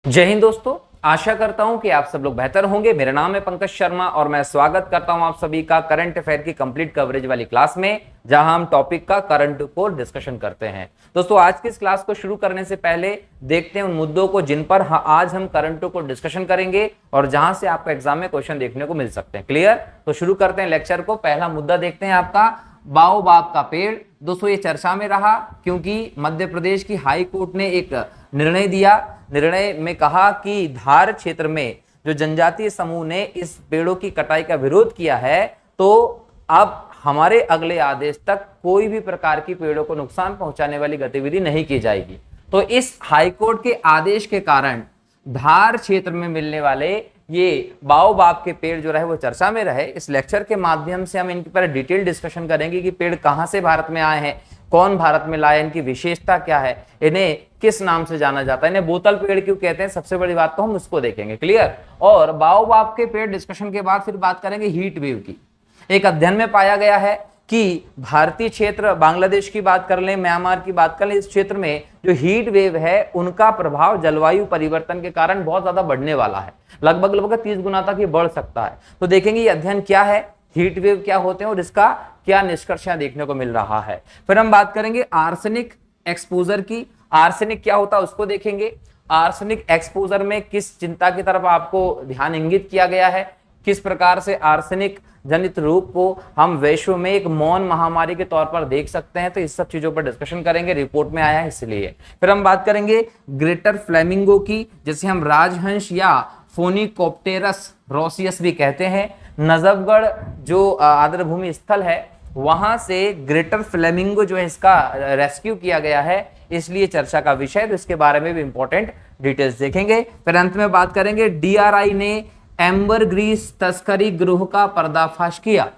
जय हिंद दोस्तों, आशा करता हूं कि आप सब लोग बेहतर होंगे। मेरा नाम है पंकज शर्मा और मैं स्वागत करता हूं आप सभी का करंट अफेयर की कंप्लीट कवरेज वाली क्लास में, जहां हम टॉपिक का करंट को डिस्कशन करते हैं। दोस्तों, आज की इस क्लास को शुरू करने से पहले देखते हैं उन मुद्दों को जिन पर आज हम करंट को डिस्कशन करेंगे और जहां से आपको एग्जाम में क्वेश्चन देखने को मिल सकते हैं। क्लियर? तो शुरू करते हैं लेक्चर को। पहला मुद्दा देखते हैं आपका बाओबाब का पेड़। दोस्तों, ये चर्चा में रहा क्योंकि मध्य प्रदेश की हाई कोर्ट ने एक निर्णय दिया। निर्णय में कहा कि धार क्षेत्र में जो जनजातीय समूह ने इस पेड़ों की कटाई का विरोध किया है, तो अब हमारे अगले आदेश तक कोई भी प्रकार की पेड़ों को नुकसान पहुंचाने वाली गतिविधि नहीं की जाएगी। तो इस हाईकोर्ट के आदेश के कारण धार क्षेत्र में मिलने वाले ये बाओबाब के पेड़ जो रहे वो चर्चा में रहे। इस लेक्चर के माध्यम से हम इनके पर डिटेल डिस्कशन करेंगे कि पेड़ कहां से भारत में आए हैं, कौन भारत में लाए, इनकी विशेषता क्या है, इन्हें किस नाम से जाना जाता है, इन्हें बोतल पेड़ क्यों कहते हैं, सबसे बड़ी बात तो हम उसको देखेंगे। क्लियर? और बाओबाब के पेड़ डिस्कशन के बाद फिर बात करेंगे हीट वेव की। एक अध्ययन में पाया गया है कि भारतीय क्षेत्र, बांग्लादेश की बात कर लें, म्यांमार की बात कर लें, इस क्षेत्र में जो हीट वेव है उनका प्रभाव जलवायु परिवर्तन के कारण बहुत ज्यादा बढ़ने वाला है। लगभग 30 गुना तक ये बढ़ सकता है। तो देखेंगे ये अध्ययन क्या है, हीट वेव क्या होते हैं और इसका क्या निष्कर्षण देखने को मिल रहा है। फिर हम बात करेंगे आर्सेनिक एक्सपोजर की। आर्सेनिक क्या होता है उसको देखेंगे। आर्सेनिक एक्सपोजर में किस चिंता की तरफ आपको ध्यान इंगित किया गया है, किस प्रकार से आर्सेनिक जनित रोग को हम विश्व में एक मौन महामारी के तौर पर देख सकते हैं। तो इस सब चीजों पर डिस्कशन करेंगे, रिपोर्ट में आया है इसलिए। फिर हम बात करेंगे ग्रेटर फ्लेमिंगो की, जिसे हम राजहंस या फोनिकोप्टेरस रोसियस भी कहते हैं। नजफगढ़ जो आर्द्र भूमि स्थल है वहां से ग्रेटर फ्लेमिंगो जो है इसका रेस्क्यू किया गया है, इसलिए चर्चा का विषय। तो इसके बारे में भी इंपॉर्टेंट डिटेल्स देखेंगे। फिर अंत में बात करेंगे डीआरआई ने एम्बरग्रीस तस्करी गिरोह का पर्दाफाश किया।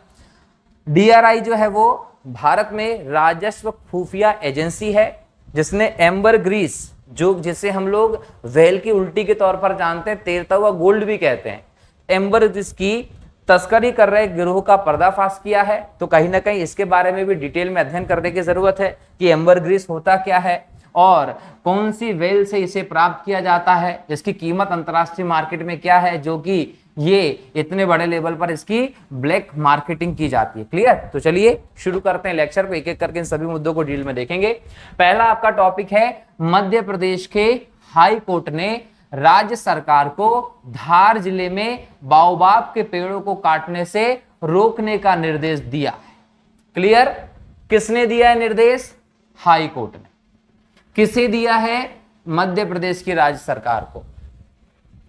डीआरआई जो है वो भारत में राजस्व खुफिया एजेंसी है जिसने एम्बरग्रीस, जो जिसे हम लोग व्हेल की उल्टी के तौर पर जानते हैं, तैरता हुआ गोल्ड भी कहते हैं, एम्बरग्रीस की तस्करी कर रहे गिरोह का पर्दाफाश किया है। तो कहीं ना कहीं इसके बारे में भी डिटेल में अध्ययन करने की जरूरत है कि एम्बरग्रीस होता क्या है और कौन सी व्हेल से इसे प्राप्त किया जाता है, इसकी कीमत अंतरराष्ट्रीय मार्केट में क्या है, जो कि ये इतने बड़े लेवल पर इसकी ब्लैक मार्केटिंग की जाती है। क्लियर? तो चलिए शुरू करते हैं लेक्चर को, एक एक करके इन सभी मुद्दों को डिटेल में देखेंगे। पहला आपका टॉपिक है मध्य प्रदेश के हाई कोर्ट ने राज्य सरकार को धार जिले में बाओबाब के पेड़ों को काटने से रोकने का निर्देश दिया है। क्लियर? किसने दिया है निर्देश? हाई कोर्ट ने। किसे दिया है? मध्य प्रदेश की राज्य सरकार को।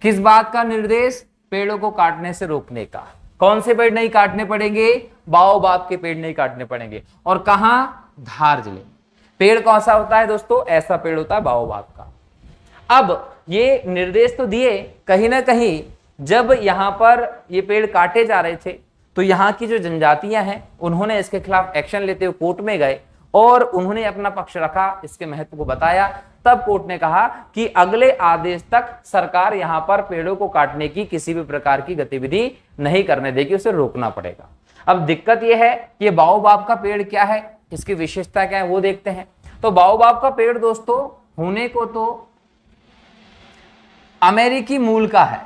किस बात का निर्देश? पेड़ों को काटने से रोकने का। कौन से पेड़ नहीं काटने पड़ेंगे? बाओबाब के पेड़ नहीं काटने पड़ेंगे। और कहां? धार जिले में। पेड़ कौन सा होता है दोस्तों? ऐसा पेड़ होता है बाओबाब का। अब ये निर्देश तो दिए, कहीं ना कहीं जब यहां पर ये पेड़ काटे जा रहे थे तो यहां की जो जनजातियां हैं उन्होंने इसके खिलाफ एक्शन लेते हुए कोर्ट में गए और उन्होंने अपना पक्ष रखा, इसके महत्व को बताया। तब कोर्ट ने कहा कि अगले आदेश तक सरकार यहां पर पेड़ों को काटने की किसी भी प्रकार की गतिविधि नहीं करने देगी, उसे रोकना पड़ेगा। अब दिक्कत यह है कि बाओबाब का पेड़ क्या है, इसकी विशेषता क्या है वो देखते हैं। तो बाओबाब का पेड़ दोस्तों होने को तो अमेरिकी मूल का है,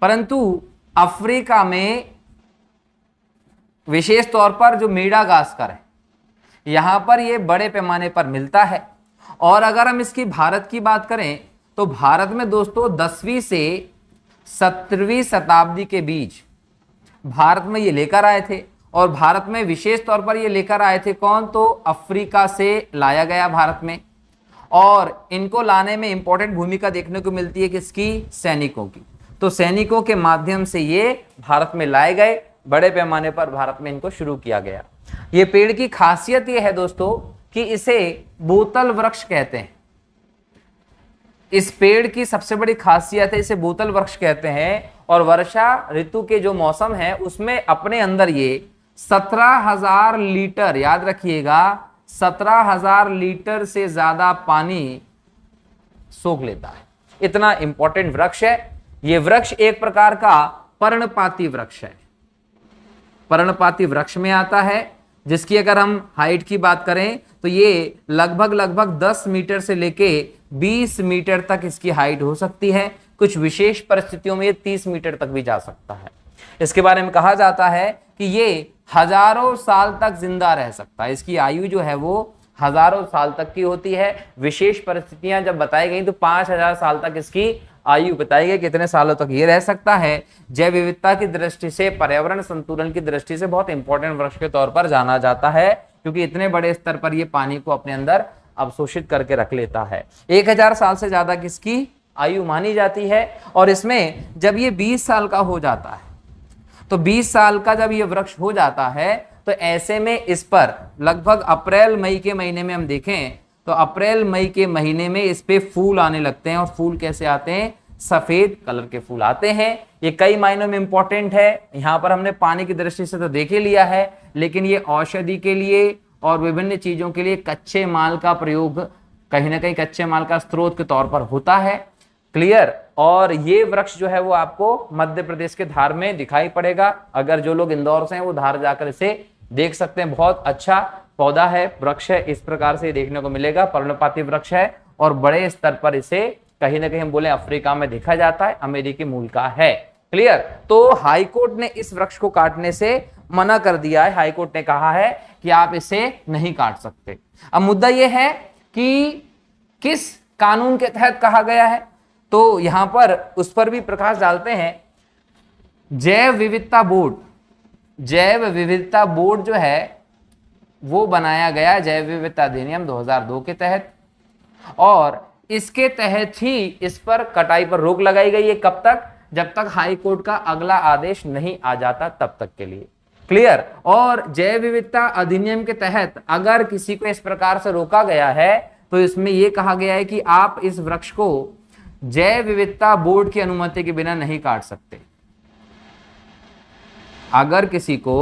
परंतु अफ्रीका में विशेष तौर पर जो मेडागास्कर है यहां पर यह बड़े पैमाने पर मिलता है। और अगर हम इसकी भारत की बात करें तो भारत में दोस्तों 10वीं से 17वीं शताब्दी के बीच भारत में ये लेकर आए थे। और भारत में विशेष तौर पर ये लेकर आए थे कौन? तो अफ्रीका से लाया गया भारत में। और इनको लाने में इंपॉर्टेंट भूमिका देखने को मिलती है किसकी? सैनिकों की। तो सैनिकों के माध्यम से ये भारत में लाए गए, बड़े पैमाने पर भारत में इनको शुरू किया गया। ये पेड़ की खासियत ये है दोस्तों कि इसे बोतल वृक्ष कहते हैं। इस पेड़ की सबसे बड़ी खासियत है इसे बोतल वृक्ष कहते हैं। और वर्षा ऋतु के जो मौसम है उसमें अपने अंदर ये 17,000 लीटर, याद रखिएगा 17,000 लीटर से ज्यादा पानी सोख लेता है। इतना इंपॉर्टेंट वृक्ष है ये। वृक्ष एक प्रकार का पर्णपाती वृक्ष है, पर्णपाती वृक्ष में आता है, जिसकी अगर हम हाइट की बात करें तो ये लगभग 10 मीटर से लेके 20 मीटर तक इसकी हाइट हो सकती है। कुछ विशेष परिस्थितियों में ये 30 मीटर तक भी जा सकता है। इसके बारे में कहा जाता है कि ये हजारों साल तक जिंदा रह सकता है। इसकी आयु जो है वो हजारों साल तक की होती है। विशेष परिस्थितियां जब बताई गई तो 5000 साल तक इसकी आयु बताई गई, कितने सालों तक ये रह सकता है। जैव विविधता की दृष्टि से, पर्यावरण संतुलन की दृष्टि से बहुत इंपॉर्टेंट वृक्ष के तौर पर जाना जाता है, क्योंकि इतने बड़े स्तर पर ये पानी को अपने अंदर अवशोषित करके रख लेता है। 1000 साल से ज्यादा किसकी आयु मानी जाती है। और इसमें जब ये 20 साल का हो जाता है, तो 20 साल का जब ये वृक्ष हो जाता है, तो ऐसे में इस पर लगभग अप्रैल मई के महीने में हम देखें तो अप्रैल मई के महीने में इस पे फूल आने लगते हैं। और फूल कैसे आते हैं? सफेद कलर के फूल आते हैं। ये कई मायनों में इंपॉर्टेंट है। यहाँ पर हमने पानी की दृष्टि से तो देख ही लिया है, लेकिन ये औषधि के लिए और विभिन्न चीजों के लिए कच्चे माल का प्रयोग कहीं ना कहीं कच्चे माल का स्रोत के तौर पर होता है। क्लियर। और ये वृक्ष जो है वो आपको मध्य प्रदेश के धार में दिखाई पड़ेगा। अगर जो लोग इंदौर से हैं वो धार जाकर इसे देख सकते हैं। बहुत अच्छा पौधा है, वृक्ष है, इस प्रकार से देखने को मिलेगा। पर्णपाती वृक्ष है और बड़े स्तर पर इसे कहीं ना कहीं हम बोले अफ्रीका में देखा जाता है, अमेरिकी मूल का है। क्लियर। तो हाईकोर्ट ने इस वृक्ष को काटने से मना कर दिया है। हाईकोर्ट ने कहा है कि आप इसे नहीं काट सकते। अब मुद्दा यह है कि किस कानून के तहत कहा गया है, तो यहां पर उस पर भी प्रकाश डालते हैं। जैव विविधता बोर्ड, जैव विविधता बोर्ड जो है वो बनाया गया जैव विविधता अधिनियम 2002 के तहत, और इसके तहत ही इस पर कटाई पर रोक लगाई गई है। कब तक? जब तक हाई कोर्ट का अगला आदेश नहीं आ जाता तब तक के लिए। क्लियर। और जैव विविधता अधिनियम के तहत अगर किसी को इस प्रकार से रोका गया है तो इसमें यह कहा गया है कि आप इस वृक्ष को जैव विविधता बोर्ड की अनुमति के बिना नहीं काट सकते। अगर किसी को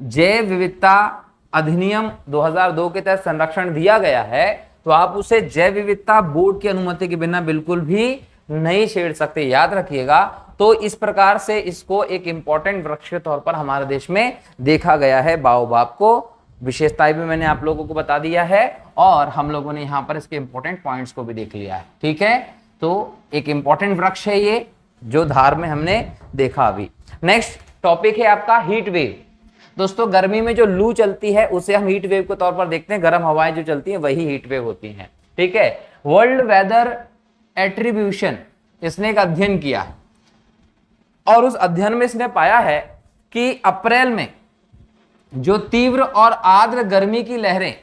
जैव विविधता अधिनियम 2002 के तहत संरक्षण दिया गया है तो आप उसे जैव विविधता बोर्ड की अनुमति के बिना बिल्कुल भी नहीं छेड़ सकते। याद रखिएगा। तो इस प्रकार से इसको एक इंपॉर्टेंट वृक्ष के तौर पर हमारे देश में देखा गया है। बाओबाब को विशेषताएं भी मैंने आप लोगों को बता दिया है और हम लोगों ने यहां पर इसके इंपॉर्टेंट पॉइंट्स को भी देख लिया है। ठीक है। तो एक इंपॉर्टेंट वृक्ष है ये, जो धार में हमने देखा अभी। नेक्स्ट टॉपिक है आपका हीट वेव। दोस्तों, गर्मी में जो लू चलती है उसे हम हीट वेव के तौर पर देखते हैं। गर्म हवाएं जो चलती हैं वही हीट वेव होती हैं। ठीक है। वर्ल्ड वेदर एट्रीब्यूशन इसने एक अध्ययन किया है और उस अध्ययन में इसने पाया है कि अप्रैल में जो तीव्र और आर्द्र गर्मी की लहरें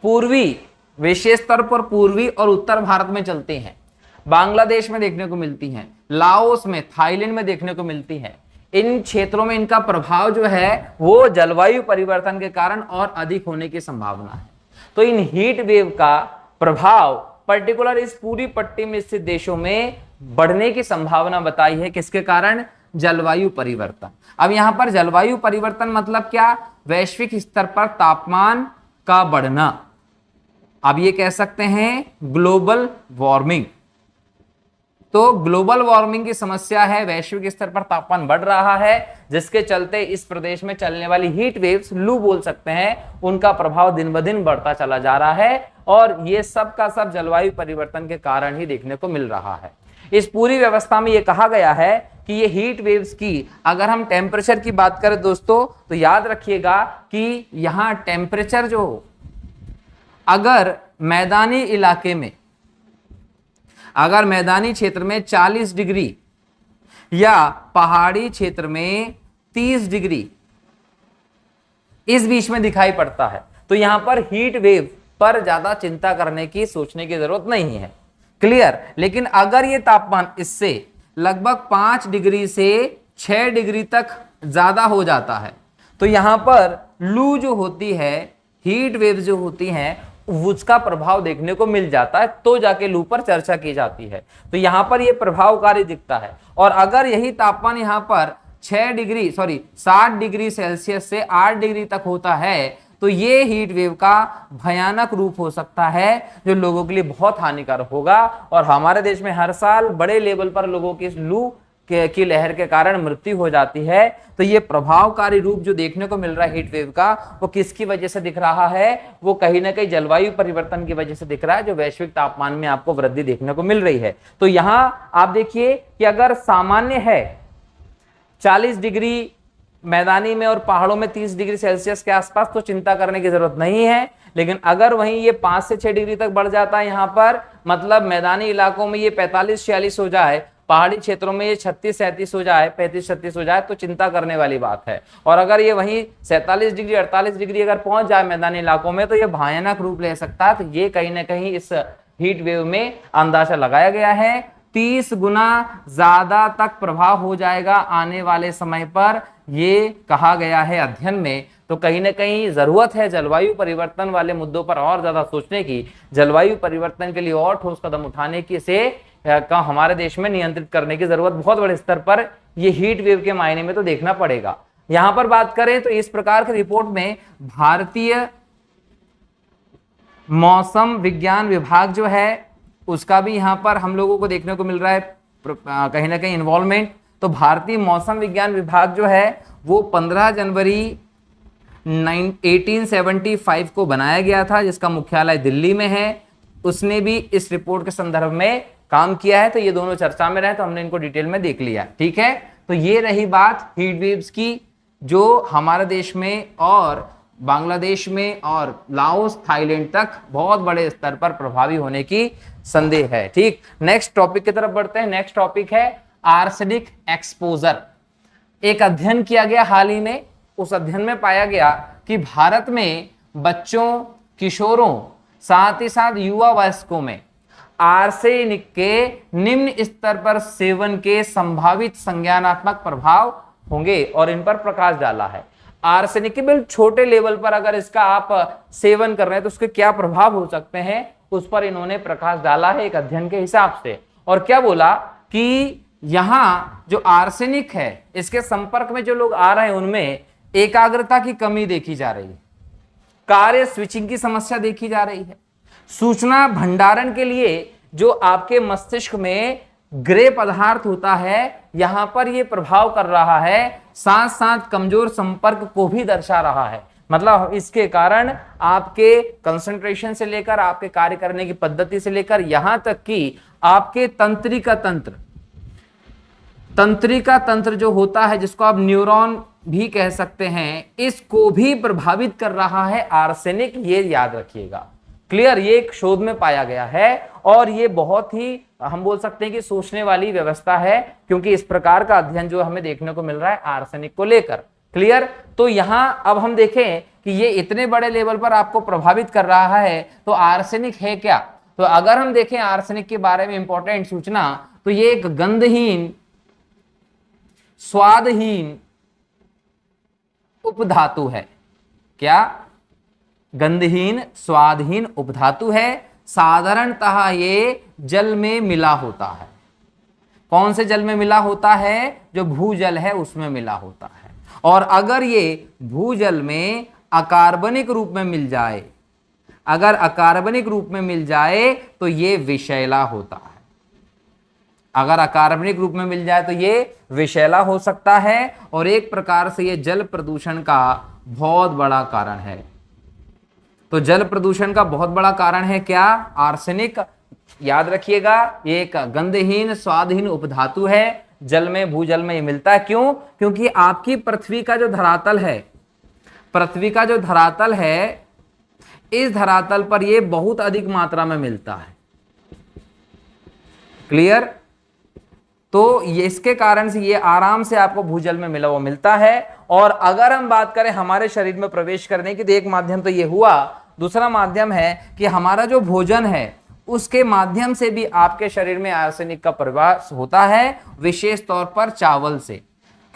पूर्वी, विशेष स्तर पर पूर्वी और उत्तर भारत में चलती हैं, बांग्लादेश में देखने को मिलती हैं, लाओस में, थाईलैंड में देखने को मिलती हैं। इन क्षेत्रों में इनका प्रभाव जो है वो जलवायु परिवर्तन के कारण और अधिक होने की संभावना है। तो इन हीट वेव का प्रभाव पर्टिकुलर इस पूरी पट्टी में स्थित देशों में बढ़ने की संभावना बताई है। किसके कारण? जलवायु परिवर्तन। अब यहां पर जलवायु परिवर्तन मतलब क्या? वैश्विक स्तर पर तापमान का बढ़ना। अब ये कह सकते हैं ग्लोबल वार्मिंग। तो ग्लोबल वार्मिंग की समस्या है, वैश्विक स्तर पर तापमान बढ़ रहा है, जिसके चलते इस प्रदेश में चलने वाली हीट वेव्स, लू बोल सकते हैं, उनका प्रभाव दिन ब दिन बढ़ता चला जा रहा है। और ये सब का सब जलवायु परिवर्तन के कारण ही देखने को मिल रहा है। इस पूरी व्यवस्था में यह कहा गया है कि ये हीट वेव्स की, अगर हम टेम्परेचर की बात करें दोस्तों, तो याद रखिएगा कि यहां टेम्परेचर जो, अगर मैदानी इलाके में, अगर मैदानी क्षेत्र में 40 डिग्री या पहाड़ी क्षेत्र में 30 डिग्री इस बीच में दिखाई पड़ता है, तो यहां पर हीट वेव पर ज्यादा चिंता करने की, सोचने की जरूरत नहीं है। क्लियर। लेकिन अगर ये तापमान इससे लगभग 5 डिग्री से 6 डिग्री तक ज्यादा हो जाता है तो यहां पर लू जो होती है, हीट वेव जो होती हैं, उसका प्रभाव देखने को मिल जाता है। तो जाके लू पर चर्चा की जाती है। तो यहां पर यह प्रभावकारी दिखता है। और अगर यही तापमान यहां पर 60 डिग्री सेल्सियस से 8 डिग्री तक होता है तो ये हीट वेव का भयानक रूप हो सकता है, जो लोगों के लिए बहुत हानिकारक होगा। और हमारे देश में हर साल बड़े लेवल पर लोगों की लू की लहर के कारण मृत्यु हो जाती है। तो ये प्रभावकारी रूप जो देखने को मिल रहा है हीट वेव का, वो किसकी वजह से दिख रहा है? वो कहीं ना कहीं जलवायु परिवर्तन की वजह से दिख रहा है, जो वैश्विक तापमान में आपको वृद्धि देखने को मिल रही है। तो यहां आप देखिए कि अगर सामान्य है 40 डिग्री मैदानी में और पहाड़ों में 30 डिग्री सेल्सियस के आसपास, तो चिंता करने की जरूरत नहीं है। लेकिन अगर वहीं ये 5 से 6 डिग्री तक बढ़ जाता है यहाँ पर, मतलब मैदानी इलाकों में ये 45-46 हो जाए, पहाड़ी क्षेत्रों में ये 36-37 हो जाए, 35-36 हो जाए, तो चिंता करने वाली बात है। और अगर ये वहीं 47 डिग्री 48 डिग्री अगर पहुंच जाए मैदानी इलाकों में, तो ये भयानक रूप ले सकता है। तो ये कहीं ना कहीं इस हीट वेव में अंदाजा लगाया गया है 30 गुना ज्यादा तक प्रभाव हो जाएगा आने वाले समय पर, ये कहा गया है अध्ययन में। तो कहीं ना कहीं जरूरत है जलवायु परिवर्तन वाले मुद्दों पर और ज्यादा सोचने की, जलवायु परिवर्तन के लिए और ठोस कदम उठाने की, से का हमारे देश में नियंत्रित करने की जरूरत बहुत बड़े स्तर पर ये हीट वेव के मायने में तो देखना पड़ेगा। यहां पर बात करें तो इस प्रकार की रिपोर्ट में भारतीय मौसम विज्ञान विभाग जो है उसका भी यहां पर हम लोगों को देखने को मिल रहा है कहीं ना कहीं इन्वॉल्वमेंट। तो भारतीय मौसम विज्ञान विभाग जो है वो 15 जनवरी 1875 को बनाया गया था, जिसका मुख्यालय दिल्ली में है। उसने भी इस रिपोर्ट के संदर्भ में काम किया है। तो ये दोनों चर्चा में रहे, तो हमने इनको डिटेल में देख लिया। ठीक है, तो ये रही बात हीट वेव्स की, जो हमारे देश में और बांग्लादेश में और लाओस थाईलैंड तक बहुत बड़े स्तर पर प्रभावी होने की संदेह है। ठीक, नेक्स्ट टॉपिक की तरफ बढ़ते हैं। नेक्स्ट टॉपिक है आर्सेनिक एक्सपोजर। एक अध्ययन किया गया हाल ही में, उस अध्ययन में पाया गया कि भारत में बच्चों, किशोरों, साथ ही साथ युवा वयस्कों में आर्सेनिक के निम्न स्तर पर सेवन के संभावित संज्ञानात्मक प्रभाव होंगे, और इन पर प्रकाश डाला है। आर्सेनिक के बिल्कुल छोटे लेवल पर अगर इसका आप सेवन कर रहे हैं तो उसके क्या प्रभाव हो सकते हैं, उस पर इन्होंने प्रकाश डाला है एक अध्ययन के हिसाब से। और क्या बोला कि यहां जो आर्सेनिक है इसके संपर्क में जो लोग आ रहे हैं उनमें एकाग्रता की कमी देखी जा रही है, कार्य स्विचिंग की समस्या देखी जा रही है, सूचना भंडारण के लिए जो आपके मस्तिष्क में ग्रे पदार्थ होता है यहां पर यह प्रभाव कर रहा है, साथ साथ कमजोर संपर्क को भी दर्शा रहा है। मतलब इसके कारण आपके कंसंट्रेशन से लेकर आपके कार्य करने की पद्धति से लेकर यहां तक कि आपके तंत्रिका तंत्र जो होता है, जिसको आप न्यूरॉन भी कह सकते हैं, इसको भी प्रभावित कर रहा है आर्सेनिक, ये याद रखिएगा। क्लियर, ये एक शोध में पाया गया है और ये बहुत ही हम बोल सकते हैं कि सोचने वाली व्यवस्था है, क्योंकि इस प्रकार का अध्ययन जो हमें देखने को मिल रहा है आर्सेनिक को लेकर। क्लियर, तो यहां अब हम देखें कि ये इतने बड़े लेवल पर आपको प्रभावित कर रहा है, तो आर्सेनिक है क्या? तो अगर हम देखें आर्सेनिक के बारे में इंपॉर्टेंट सूचना, तो ये एक गंधहीन, स्वादहीन उपधातु है। क्या? गंधहीन स्वादहीन उपधातु है। साधारणतः ये जल में मिला होता है। कौन से जल में मिला होता है? जो भूजल है उसमें मिला होता है। और अगर ये भूजल में अकार्बनिक रूप में मिल जाए, अगर अकार्बनिक रूप में मिल जाए तो ये विषैला होता है। अगर अकार्बनिक रूप में मिल जाए तो ये विषैला हो सकता है, और एक प्रकार से ये जल प्रदूषण का बहुत बड़ा कारण है। तो जल प्रदूषण का बहुत बड़ा कारण है क्या? आर्सेनिक। याद रखिएगा, ये एक गंधहीन स्वादहीन उपधातु है, जल में, भूजल में ये मिलता है। क्यों? क्योंकि आपकी पृथ्वी का जो धरातल है, पृथ्वी का जो धरातल है, इस धरातल पर ये बहुत अधिक मात्रा में मिलता है। क्लियर? तो ये इसके कारण से ये आराम से आपको भूजल में मिला हुआ मिलता है। और अगर हम बात करें हमारे शरीर में प्रवेश करने की, तो एक माध्यम तो ये हुआ, दूसरा माध्यम है कि हमारा जो भोजन है उसके माध्यम से भी आपके शरीर में आर्सेनिक का प्रवास होता है, विशेष तौर पर चावल से।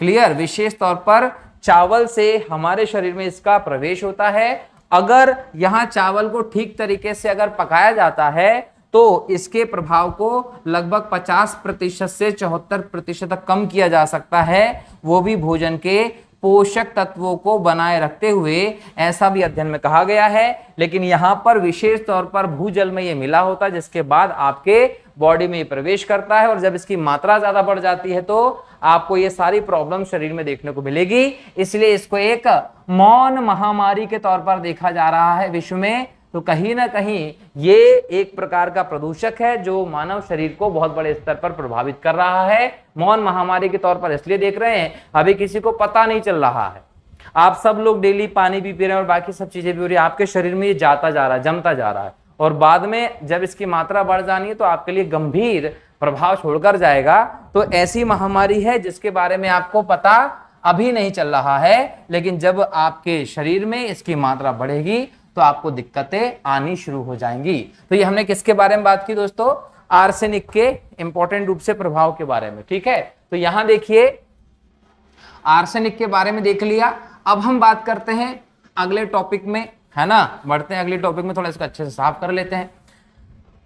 क्लियर? विशेष तौर पर चावल से हमारे शरीर में इसका प्रवेश होता है। अगर यहां चावल को ठीक तरीके से अगर पकाया जाता है तो इसके प्रभाव को लगभग 50% से 74% तक कम किया जा सकता है, वो भी भोजन के पोषक तत्वों को बनाए रखते हुए, ऐसा भी अध्ययन में कहा गया है। लेकिन यहां पर विशेष तौर पर भूजल में ये मिला होता है, जिसके बाद आपके बॉडी में ये प्रवेश करता है, और जब इसकी मात्रा ज्यादा बढ़ जाती है तो आपको ये सारी प्रॉब्लम शरीर में देखने को मिलेगी। इसलिए इसको एक मौन महामारी के तौर पर देखा जा रहा है विश्व में। तो कहीं ना कहीं ये एक प्रकार का प्रदूषक है जो मानव शरीर को बहुत बड़े स्तर पर प्रभावित कर रहा है। मौन महामारी के तौर पर इसलिए देख रहे हैं, अभी किसी को पता नहीं चल रहा है। आप सब लोग डेली पानी भी पी रहे हैं और बाकी सब चीजें भी हो रही है, आपके शरीर में ये जाता जा रहा है, जमता जा रहा है, और बाद में जब इसकी मात्रा बढ़ जानी है तो आपके लिए गंभीर प्रभाव छोड़कर जाएगा। तो ऐसी महामारी है जिसके बारे में आपको पता अभी नहीं चल रहा है, लेकिन जब आपके शरीर में इसकी मात्रा बढ़ेगी तो आपको दिक्कतें आनी शुरू हो जाएंगी। तो ये हमने किसके बारे में बात की दोस्तों? आर्सेनिक के इंपॉर्टेंट रूप से प्रभाव के बारे में। ठीक है, तो यहां देखिए आर्सेनिक के बारे में देख लिया। अब हम बात करते हैं अगले टॉपिक में, है ना, बढ़ते हैं अगले टॉपिक में, थोड़ा इसको अच्छे से साफ कर लेते हैं।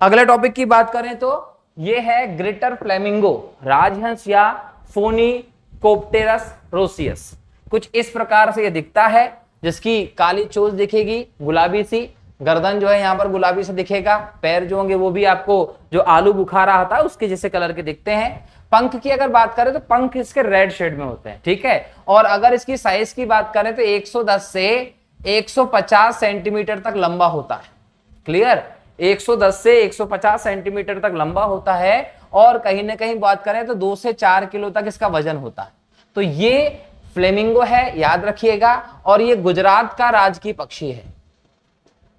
अगले टॉपिक की बात करें तो ये है ग्रेटर फ्लेमिंगो राजहंस या फोनिकोप्टेरस रोसियस। कुछ इस प्रकार से ये दिखता है, जिसकी काली चोंच दिखेगी, गुलाबी सी गर्दन जो है यहाँ पर गुलाबी से दिखेगा, पैर जो होंगे वो भी आपको जो आलू बुखारा आता है उसके जैसे कलर के दिखते हैं। पंख की अगर बात करें तो पंख इसके रेड शेड में होते हैं। ठीक है, और अगर इसकी साइज की बात करें तो 110 से 150 सेंटीमीटर तक लंबा होता है। क्लियर, 110 से 150 सेंटीमीटर तक लंबा होता है, और कहीं ना कहीं बात करें तो 2 से 4 किलो तक इसका वजन होता है। तो ये फ्लेमिंगो है, याद रखिएगा, और ये गुजरात का राजकीय पक्षी है।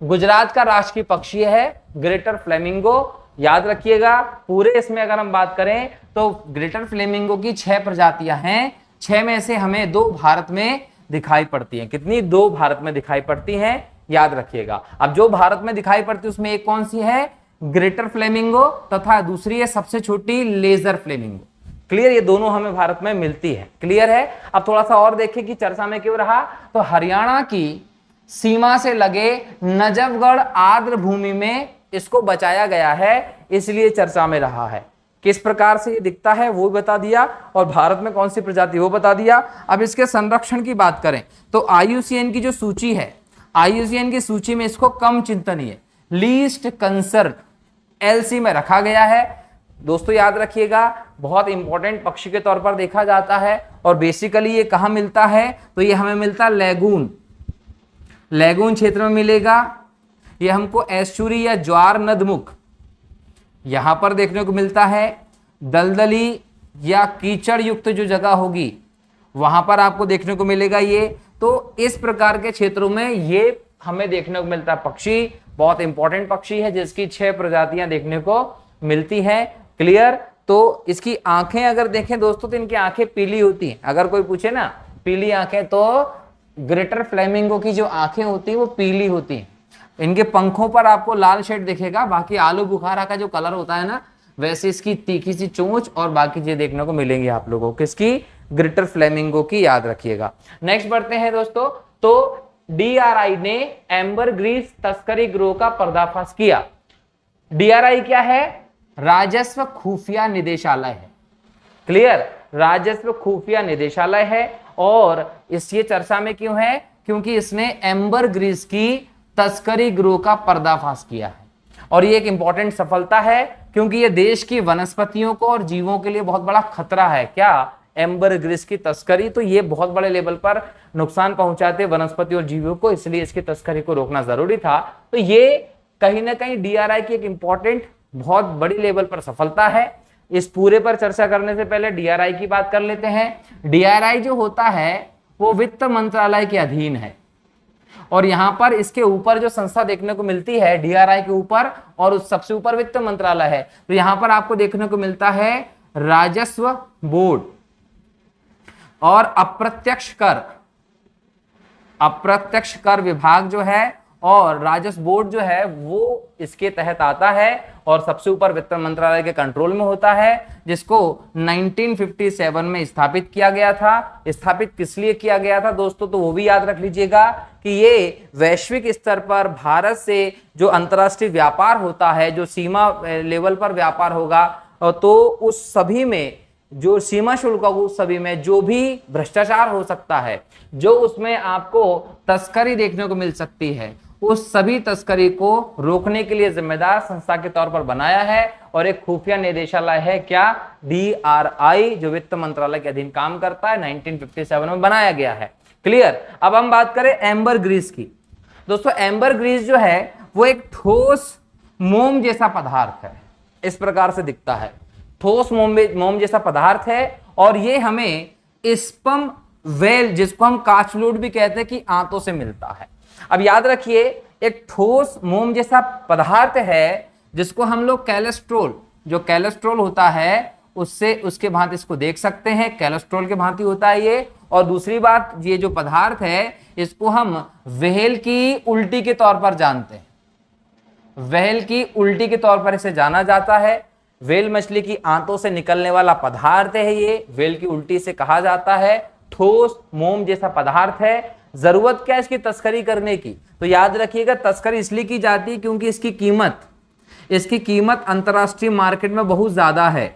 गुजरात का राष्ट्रीय पक्षी है ग्रेटर फ्लेमिंगो, याद रखिएगा। पूरे इसमें अगर हम बात करें तो ग्रेटर फ्लेमिंगो की 6 प्रजातियां हैं। 6 में से हमें 2 भारत में दिखाई पड़ती हैं। कितनी? 2 भारत में दिखाई पड़ती हैं, याद रखिएगा। अब जो भारत में दिखाई पड़ती है उसमें एक कौन सी है? ग्रेटर फ्लेमिंगो, तथा दूसरी है सबसे छोटी लेजर फ्लेमिंगो। क्लियर, ये दोनों हमें भारत में मिलती है। क्लियर है। अब थोड़ा सा और देखिए कि चर्चा में क्यों रहा, तो हरियाणा की सीमा से लगे नजफगढ़ आर्द्र भूमि में इसको बचाया गया है, इसलिए चर्चा में रहा है। किस प्रकार से ये दिखता है वो बता दिया, और भारत में कौन सी प्रजाति वो बता दिया। अब इसके संरक्षण की बात करें तो IUCN की जो सूची है, IUCN की सूची में इसको कम चिंतनीय लीस्ट कंसर्न LC में रखा गया है। दोस्तों याद रखिएगा, बहुत इंपॉर्टेंट पक्षी के तौर पर देखा जाता है, और बेसिकली ये कहाँ मिलता है? तो ये हमें मिलता है लेगून क्षेत्र में मिलेगा। ये हमको एस्चुरी या ज्वार नदमुख यहां पर देखने को मिलता है। दलदली या कीचड़ युक्त जो जगह होगी वहां पर आपको देखने को मिलेगा ये। तो इस प्रकार के क्षेत्रों में ये हमें देखने को मिलता है पक्षी। बहुत इंपॉर्टेंट पक्षी है जिसकी 6 प्रजातियां देखने को मिलती हैं। क्लियर। तो इसकी आंखें अगर देखें दोस्तों तो इनकी आंखें पीली होती हैं। अगर कोई पूछे ना पीली आंखें, तो ग्रेटर फ्लेमिंगो की जो आंखें होती हैं वो पीली होती हैं। इनके पंखों पर आपको लाल शेड दिखेगा, बाकी आलू बुखारा का जो कलर होता है ना, वैसे इसकी तीखी सी चोंच और बाकी चीजें देखने को मिलेंगी आप लोगों को। किसकी? ग्रेटर फ्लेमिंगो की, याद रखिएगा। नेक्स्ट बढ़ते हैं दोस्तों, तो DRI ने एम्बरग्रीस तस्करी गिरोह का पर्दाफाश किया। DRI क्या है? राजस्व खुफिया निदेशालय है। क्लियर, राजस्व खुफिया निदेशालय है। और इस ये चर्चा में क्यों है? क्योंकि इसने एम्बरग्रीस की तस्करी गिरोह का पर्दाफाश किया है, और ये एक इंपॉर्टेंट सफलता है क्योंकि ये देश की वनस्पतियों को और जीवों के लिए बहुत बड़ा खतरा है। क्या? एम्बरग्रीस की तस्करी। तो ये बहुत बड़े लेवल पर नुकसान पहुंचाते वनस्पति और जीवों को, इसलिए इसकी तस्करी को रोकना जरूरी था। तो ये कहीं ना कहीं DRI की एक इंपॉर्टेंट बहुत बड़ी लेवल पर सफलता है। इस पूरे पर चर्चा करने से पहले DRI की बात कर लेते हैं। DRI जो होता है वो वित्त मंत्रालय के अधीन है, और यहां पर इसके ऊपर जो संस्था देखने को मिलती है DRI के ऊपर, और उस सबसे ऊपर वित्त मंत्रालय है। तो यहां पर आपको देखने को मिलता है राजस्व बोर्ड और अप्रत्यक्ष कर विभाग जो है, और राजस्व बोर्ड जो है वो इसके तहत आता है, और सबसे ऊपर वित्त मंत्रालय के कंट्रोल में होता है, जिसको 1957 में स्थापित किया गया था। स्थापित किस लिए किया गया था दोस्तों, तो वो भी याद रख लीजिएगा कि ये वैश्विक स्तर पर भारत से जो अंतर्राष्ट्रीय व्यापार होता है, जो सीमा लेवल पर व्यापार होगा, तो उस सभी में जो सीमा शुल्क उस सभी में जो भी भ्रष्टाचार हो सकता है, जो उसमें आपको तस्करी देखने को मिल सकती है, उस सभी तस्करी को रोकने के लिए जिम्मेदार संस्था के तौर पर बनाया है। और एक खुफिया निदेशालय है क्या, DRI, जो वित्त मंत्रालय के अधीन काम करता है, 1957 में बनाया गया है। क्लियर। अब हम बात करें एम्बर ग्रीस की। दोस्तों एम्बर ग्रीस जो है वो एक ठोस मोम जैसा पदार्थ है, इस प्रकार से दिखता है, ठोस मोम जैसा पदार्थ है। और ये हमें स्पर्म वेल, जिसको हम काचलूट भी कहते हैं, कि आंतों से मिलता है। अब याद रखिए, एक ठोस मोम जैसा पदार्थ है जिसको हम लोग कैलेस्ट्रोल, जो कैलेस्ट्रोल होता है उससे, उसके भांति इसको देख सकते हैं, कैलेस्ट्रोल के भांति होता है ये। और दूसरी बात, ये जो पदार्थ है इसको हम व्हेल की उल्टी के तौर पर जानते हैं, व्हेल की उल्टी के तौर पर इसे जाना जाता है। व्हेल मछली की आंतों से निकलने वाला पदार्थ है ये, व्हेल की उल्टी से कहा जाता है, ठोस मोम जैसा पदार्थ है। जरूरत क्या है इसकी तस्करी करने की, तो याद रखिएगा तस्करी इसलिए की जाती है क्योंकि इसकी कीमत अंतरराष्ट्रीय मार्केट में बहुत ज्यादा है।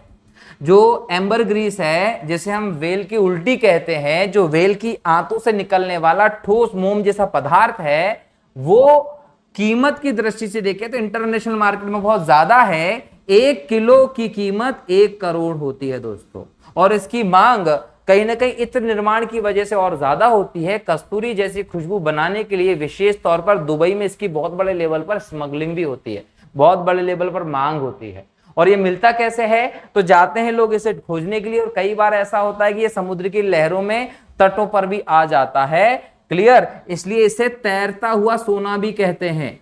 जो एम्बर ग्रीस है, जिसे हम व्हेल की उल्टी कहते हैं, जो व्हेल की आंतों से निकलने वाला ठोस मोम जैसा पदार्थ है, वो कीमत की दृष्टि से देखें तो इंटरनेशनल मार्केट में बहुत ज्यादा है। 1 किलो की कीमत 1 करोड़ होती है दोस्तों, और इसकी मांग कहीं ना कहीं इत्र निर्माण की वजह से और ज्यादा होती है। कस्तूरी जैसी खुशबू बनाने के लिए विशेष तौर पर दुबई में इसकी बहुत बड़े लेवल पर स्मगलिंग भी होती है, बहुत बड़े लेवल पर मांग होती है। और ये मिलता कैसे है, तो जाते हैं लोग इसे खोजने के लिए, और कई बार ऐसा होता है कि ये समुद्र की लहरों में तटों पर भी आ जाता है। क्लियर। इसलिए इसे तैरता हुआ सोना भी कहते हैं।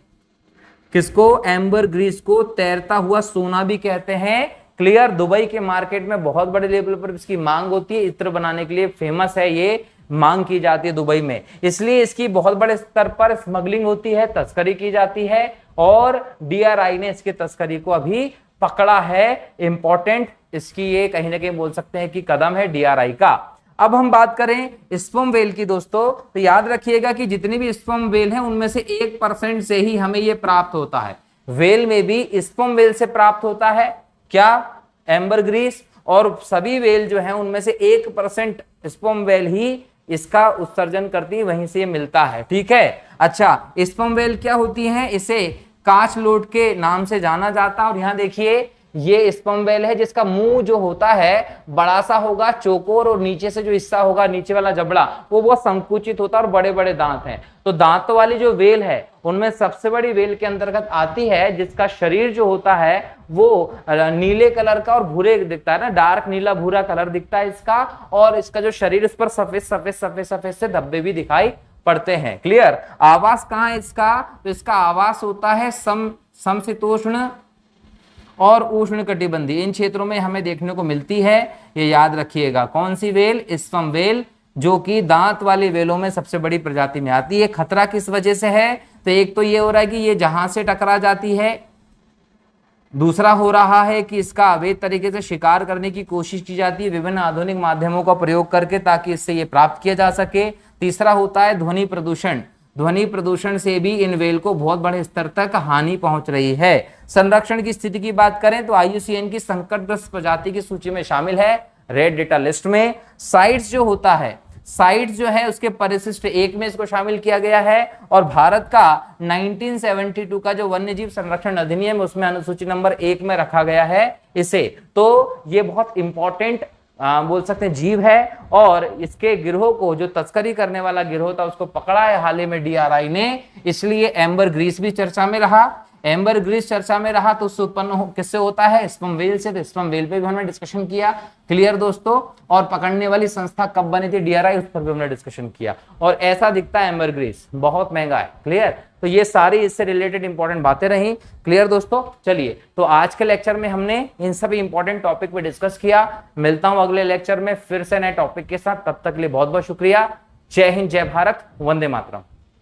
किसको, एम्बर ग्रीस को तैरता हुआ सोना भी कहते हैं। क्लियर। दुबई के मार्केट में बहुत बड़े लेवल पर इसकी मांग होती है, इत्र बनाने के लिए फेमस है, ये मांग की जाती है दुबई में, इसलिए इसकी बहुत बड़े स्तर पर स्मगलिंग होती है, तस्करी की जाती है। और DRI ने इसकी तस्करी को अभी पकड़ा है। इंपॉर्टेंट इसकी ये कहीं ना कहीं बोल सकते हैं कि कदम है DRI का। अब हम बात करें स्पर्म वेल की दोस्तों, तो याद रखिएगा कि जितनी भी स्पर्म वेल हैं उनमें से 1% से ही हमें ये प्राप्त होता है। वेल में भी स्पर्म वेल से प्राप्त होता है क्या, एम्बर ग्रीस, और सभी वेल जो हैं उनमें से 1% स्पर्म वेल ही इसका उत्सर्जन करती है, वहीं से ये मिलता है। ठीक है। अच्छा, स्पर्म वेल क्या होती है, इसे काचलोट के नाम से जाना जाता है। और यहां देखिए ये स्पर्म वेल है जिसका मुंह जो होता है बड़ा सा होगा, चौकोर, और नीचे से जो हिस्सा होगा, नीचे वाला जबड़ा, वो बहुत संकुचित होता है और बड़े बड़े दांत हैं। तो दांतों वाली जो वेल है उनमें सबसे बड़ी वेल के अंतर्गत आती है, जिसका शरीर जो होता है वो नीले कलर का और भूरे दिखता है ना, डार्क नीला भूरा कलर दिखता है इसका। और इसका जो शरीर, उस पर सफेद सफेद सफेद सफेद से धब्बे भी दिखाई पड़ते हैं। क्लियर। आवास कहाँ है इसका, तो इसका आवास होता है समशीतोष्ण और उष्ण कटिबंधीय, इन क्षेत्रों में हमें देखने को मिलती है। ये याद रखिएगा। कौन सी वेल, स्पर्म वेल, जो कि दांत वाली वेलों में सबसे बड़ी प्रजाति में आती है। खतरा किस वजह से है, तो एक तो ये हो रहा है कि ये जहां से टकरा जाती है, दूसरा हो रहा है कि इसका अवैध तरीके से शिकार करने की कोशिश की जाती है विभिन्न आधुनिक माध्यमों का प्रयोग करके, ताकि इससे ये प्राप्त किया जा सके। तीसरा होता है ध्वनि प्रदूषण, ध्वनि प्रदूषण से भी इन वेल को बहुत बड़े स्तर तक हानि पहुंच रही है। संरक्षण की स्थिति की बात करें तो IUCN की संकटग्रस्त प्रजाति की सूची में शामिल है, रेड डेटा लिस्ट में। साइट्स जो होता है, साइट्स जो है उसके परिशिष्ट 1 में इसको शामिल किया गया है। और भारत का 1972 का जो वन्य जीव संरक्षण अधिनियम, उसमें अनुसूची नंबर 1 में रखा गया है इसे। तो ये बहुत इंपॉर्टेंट बोल सकते हैं जीव है, और इसके गिरोह को, जो तस्करी करने वाला गिरोह था, उसको पकड़ा है हाल ही में DRI ने, इसलिए एम्बर ग्रीस भी चर्चा में रहा। एम्बर ग्रीस चर्चा में रहा तो उससे उत्पन्न किससे होता है, स्पर्म वेल से, तो स्पर्म वेल पे भी हमने डिस्कशन किया। क्लियर दोस्तों। और पकड़ने वाली संस्था कब बनी थी, DRI, उस पर भी हमने डिस्कशन किया। और ऐसा दिखता है एम्बर ग्रीस, बहुत महंगा है। क्लियर। तो ये सारी इससे रिलेटेड इंपॉर्टेंट बातें रही। क्लियर दोस्तों। चलिए, तो आज के लेक्चर में हमने इन सभी इंपॉर्टेंट टॉपिक पे डिस्कस किया। मिलता हूं अगले लेक्चर में फिर से नए टॉपिक के साथ, तब तक के लिए बहुत बहुत शुक्रिया। जय हिंद, जय भारत, वंदे मातरम।